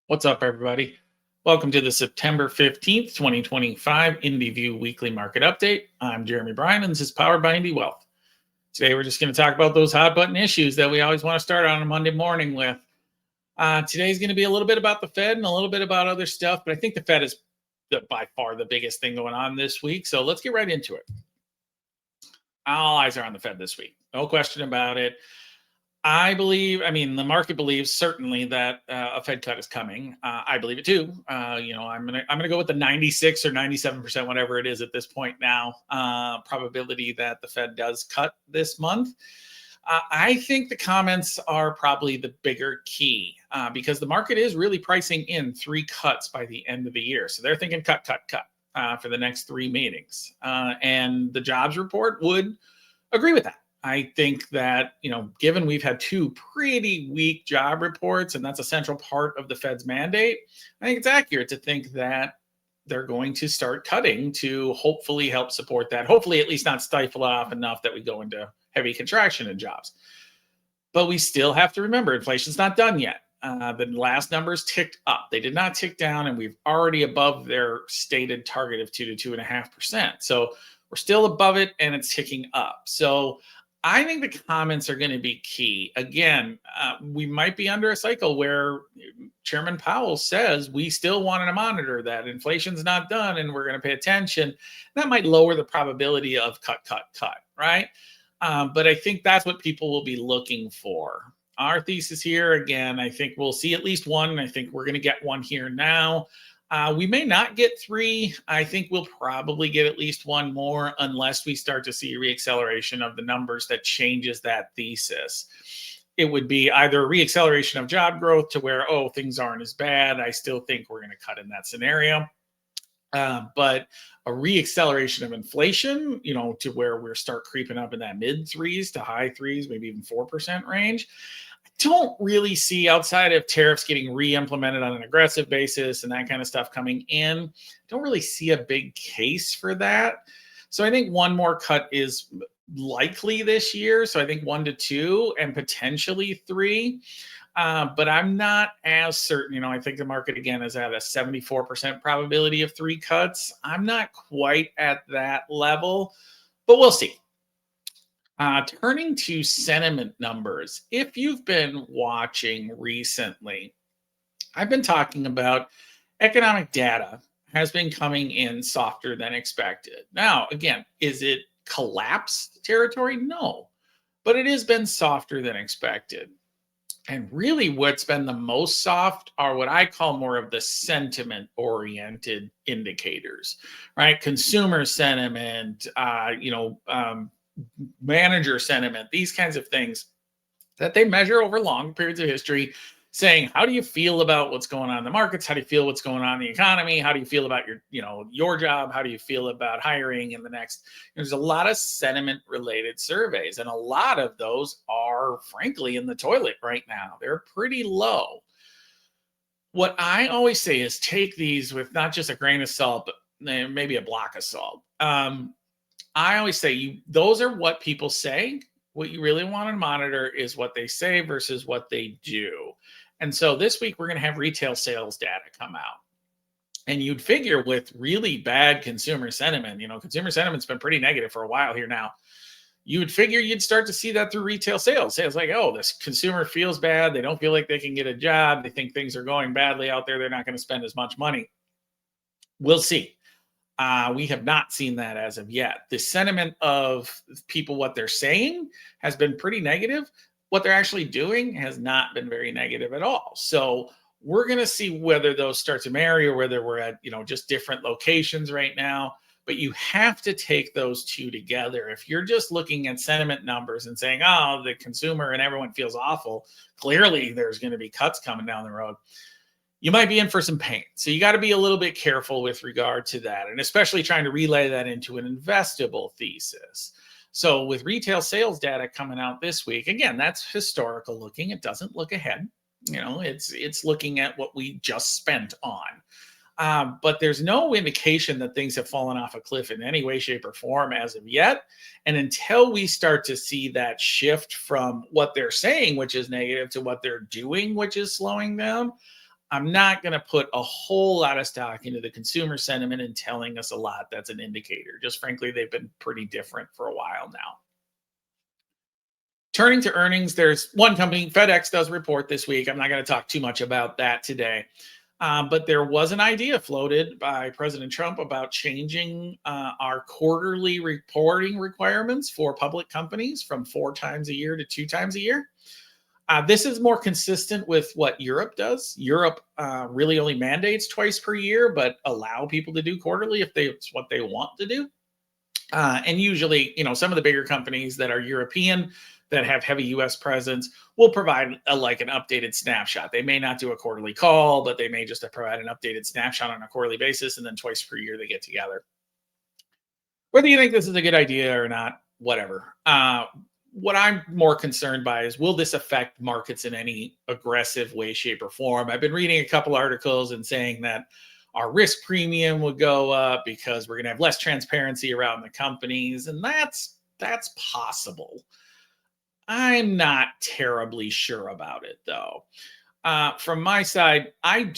What's up, everybody? Welcome to the September 15th, 2025 IndiView Weekly Market Update. I'm Jeremy Bryan, and this is powered by Indy Wealth. Today, we're just going to talk about those hot button issues that we always want to start on a Monday morning with. Today's going to be a little bit about the Fed and a little bit about other stuff, but I think the Fed is by far the biggest thing going on this week. So let's get right into it. All eyes are on the Fed this week. No question about it. The market believes certainly that a Fed cut is coming. I believe it too. I'm gonna go with the 96 or 97%, whatever it is at this point now, probability that the Fed does cut this month. I think the comments are probably the bigger key because the market is really pricing in 3 cuts by the end of the year. So they're thinking cut for the next 3 meetings, and the jobs report would agree with that. I think that, given we've had 2 pretty weak job reports, and that's a central part of the Fed's mandate, I think it's accurate to think that they're going to start cutting to hopefully help support that. Hopefully, at least not stifle off enough that we go into heavy contraction in jobs. But we still have to remember inflation's not done yet. The last numbers ticked up. They did not tick down, and we've already above their stated target of 2 to 2.5%. So we're still above it, and it's ticking up. So I think the comments are going to be key. Again, we might be under a cycle where Chairman Powell says we still want to monitor that inflation's not done and we're going to pay attention. That might lower the probability of cut, right? But I think that's what people will be looking for. Our thesis here, again, I think we'll see at least one. I think we're going to get one here now. We may not get 3. I think we'll probably get at least 1 more unless we start to see a reacceleration of the numbers that changes that thesis. It would be either a reacceleration of job growth to where, things aren't as bad. I still think we're going to cut in that scenario. But a reacceleration of inflation, to where we'll start creeping up in that mid 3s to high 3s, maybe even 4% range. Don't really see, outside of tariffs getting re-implemented on an aggressive basis and that kind of stuff coming in, don't really see a big case for that. So I think 1 more cut is likely this year. So I think 1 to 2 and potentially 3. But I'm not as certain. I think the market, again, is at a 74% probability of 3 cuts. I'm not quite at that level, but we'll see. Turning to sentiment numbers, if you've been watching recently, I've been talking about economic data has been coming in softer than expected. Now, again, is it collapsed territory? No, but it has been softer than expected. And really what's been the most soft are what I call more of the sentiment-oriented indicators, right? Consumer sentiment, manager sentiment, these kinds of things that they measure over long periods of history, saying, how do you feel about what's going on in the markets? How do you feel what's going on in the economy? How do you feel about your job? How do you feel about hiring in the next? There's a lot of sentiment related surveys, and a lot of those are frankly in the toilet right now. They're pretty low. What I always say is take these with not just a grain of salt, but maybe a block of salt. I always say those are what people say. What you really want to monitor is what they say versus what they do. And so this week, we're going to have retail sales data come out. And you'd figure with really bad consumer sentiment, consumer sentiment's been pretty negative for a while here now. You would figure you'd start to see that through retail sales. It's like, this consumer feels bad. They don't feel like they can get a job. They think things are going badly out there. They're not going to spend as much money. We'll see. We have not seen that as of yet. The sentiment of people, what they're saying, has been pretty negative. What they're actually doing has not been very negative at all. So we're going to see whether those start to marry or whether we're at, just different locations right now. But you have to take those 2 together. If you're just looking at sentiment numbers and saying, the consumer and everyone feels awful, clearly there's going to be cuts coming down the road, you might be in for some pain. So you got to be a little bit careful with regard to that, and especially trying to relay that into an investable thesis. So with retail sales data coming out this week, again, that's historical looking. It doesn't look ahead. It's looking at what we just spent on. But there's no indication that things have fallen off a cliff in any way, shape, or form as of yet. And until we start to see that shift from what they're saying, which is negative, to what they're doing, which is slowing down, I'm not going to put a whole lot of stock into the consumer sentiment and telling us a lot that's an indicator. Just frankly, they've been pretty different for a while now. Turning to earnings, there's one company, FedEx, does report this week. I'm not going to talk too much about that today. But there was an idea floated by President Trump about changing our quarterly reporting requirements for public companies from 4 times a year to 2 times a year. This is more consistent with what Europe does. Europe really only mandates twice per year, but allow people to do quarterly if it's what they want to do. And usually, some of the bigger companies that are European that have heavy US presence will provide like an updated snapshot. They may not do a quarterly call, but they may just provide an updated snapshot on a quarterly basis. And then twice per year, they get together. Whether you think this is a good idea or not, whatever. What I'm more concerned by is, will this affect markets in any aggressive way, shape, or form? I've been reading a couple articles and saying that our risk premium would go up because we're going to have less transparency around the companies. And that's possible. I'm not terribly sure about it, though. From my side, I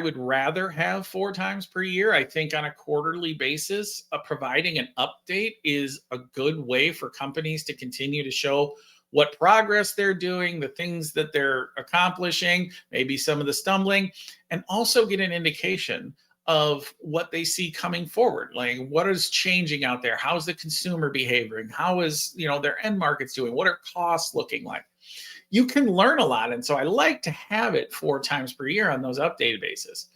would rather have 4 times per year. I think on a quarterly basis, providing an update is a good way for companies to continue to show what progress they're doing, the things that they're accomplishing, maybe some of the stumbling, and also get an indication of what they see coming forward. Like, what is changing out there? How's the consumer behaving? How is, their end markets doing? What are costs looking like? You can learn a lot. And so I like to have it 4 times per year on those updated basis.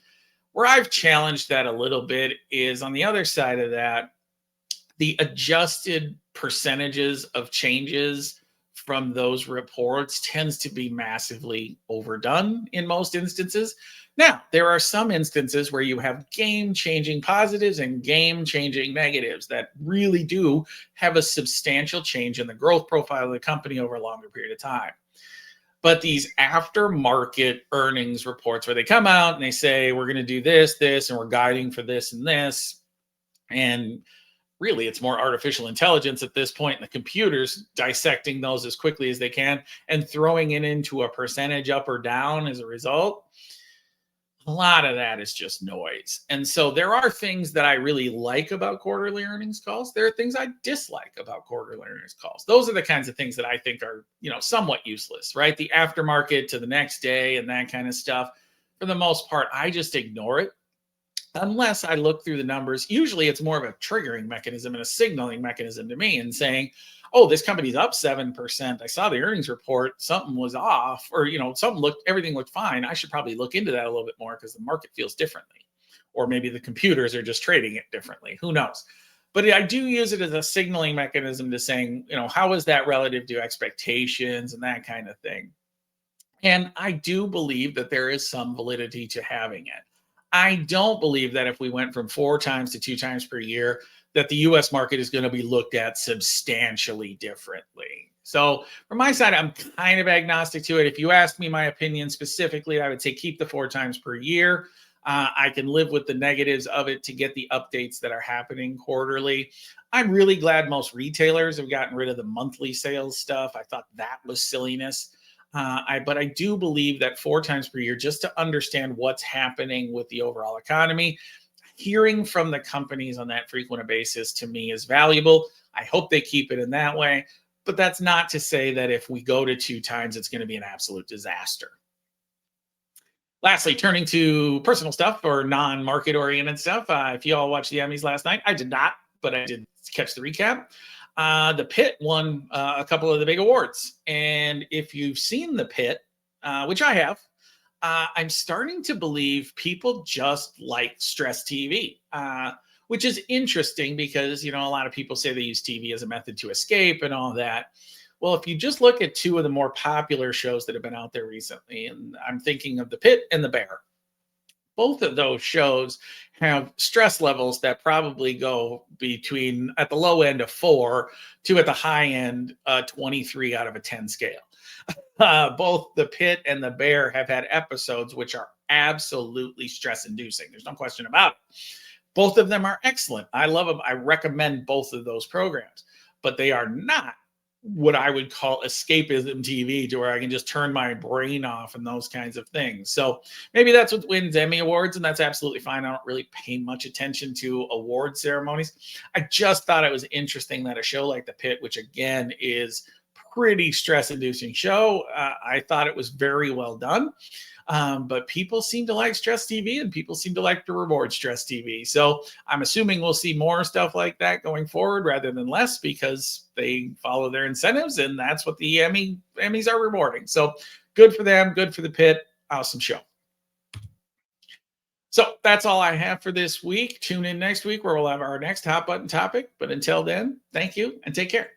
Where I've challenged that a little bit is on the other side of that, the adjusted percentages of changes from those reports tends to be massively overdone in most instances. Now, there are some instances where you have game-changing positives and game-changing negatives that really do have a substantial change in the growth profile of the company over a longer period of time. But these aftermarket earnings reports where they come out and they say, we're going to do this, and we're guiding for this and this. And really, it's more artificial intelligence at this point, and the computers dissecting those as quickly as they can and throwing it into a percentage up or down as a result. A lot of that is just noise. And so there are things that I really like about quarterly earnings calls. There are things I dislike about quarterly earnings calls. Those are the kinds of things that I think are, somewhat useless, right? The aftermarket to the next day and that kind of stuff. For the most part, I just ignore it unless I look through the numbers. Usually it's more of a triggering mechanism and a signaling mechanism to me and saying, oh, this company's up 7%. I saw the earnings report. Something was off, or, everything looked fine. I should probably look into that a little bit more because the market feels differently. Or maybe the computers are just trading it differently. Who knows? But I do use it as a signaling mechanism to saying, how is that relative to expectations and that kind of thing. And I do believe that there is some validity to having it. I don't believe that if we went from 4 times to 2 times per year, that the US market is going to be looked at substantially differently. So from my side, I'm kind of agnostic to it. If you ask me my opinion specifically, I would say keep the 4 times per year. I can live with the negatives of it to get the updates that are happening quarterly. I'm really glad most retailers have gotten rid of the monthly sales stuff. I thought that was silliness. But I do believe that 4 times per year, just to understand what's happening with the overall economy, hearing from the companies on that frequent a basis to me is valuable. I hope they keep it in that way. But that's not to say that if we go to 2 times, it's going to be an absolute disaster. Lastly, turning to personal stuff or non-market oriented stuff. If you all watched the Emmys last night, I did not, but I did catch the recap. The Pitt won a couple of the big awards. And if you've seen the Pitt, which I have, I'm starting to believe people just like stress TV, which is interesting because, a lot of people say they use TV as a method to escape and all that. Well, if you just look at 2 of the more popular shows that have been out there recently, and I'm thinking of The Pitt and The Bear, both of those shows have stress levels that probably go between at the low end of 4 to at the high end 23 out of a 10 scale. Both The Pitt and The Bear have had episodes which are absolutely stress inducing. There's no question about it. Both of them are excellent. I love them. I recommend both of those programs, but they are not what I would call escapism TV, to where I can just turn my brain off and those kinds of things. So maybe that's what wins Emmy Awards, and that's absolutely fine. I don't really pay much attention to award ceremonies. I just thought it was interesting that a show like The Pit, which again is pretty stress inducing show, I thought it was very well done. But people seem to like stress TV, and people seem to like to reward stress TV. So I'm assuming we'll see more stuff like that going forward rather than less, because they follow their incentives, and that's what the Emmys are rewarding. So good for them, good for The Pit. Awesome show. So that's all I have for this week. Tune in next week where we'll have our next hot button topic. But until then, thank you and take care.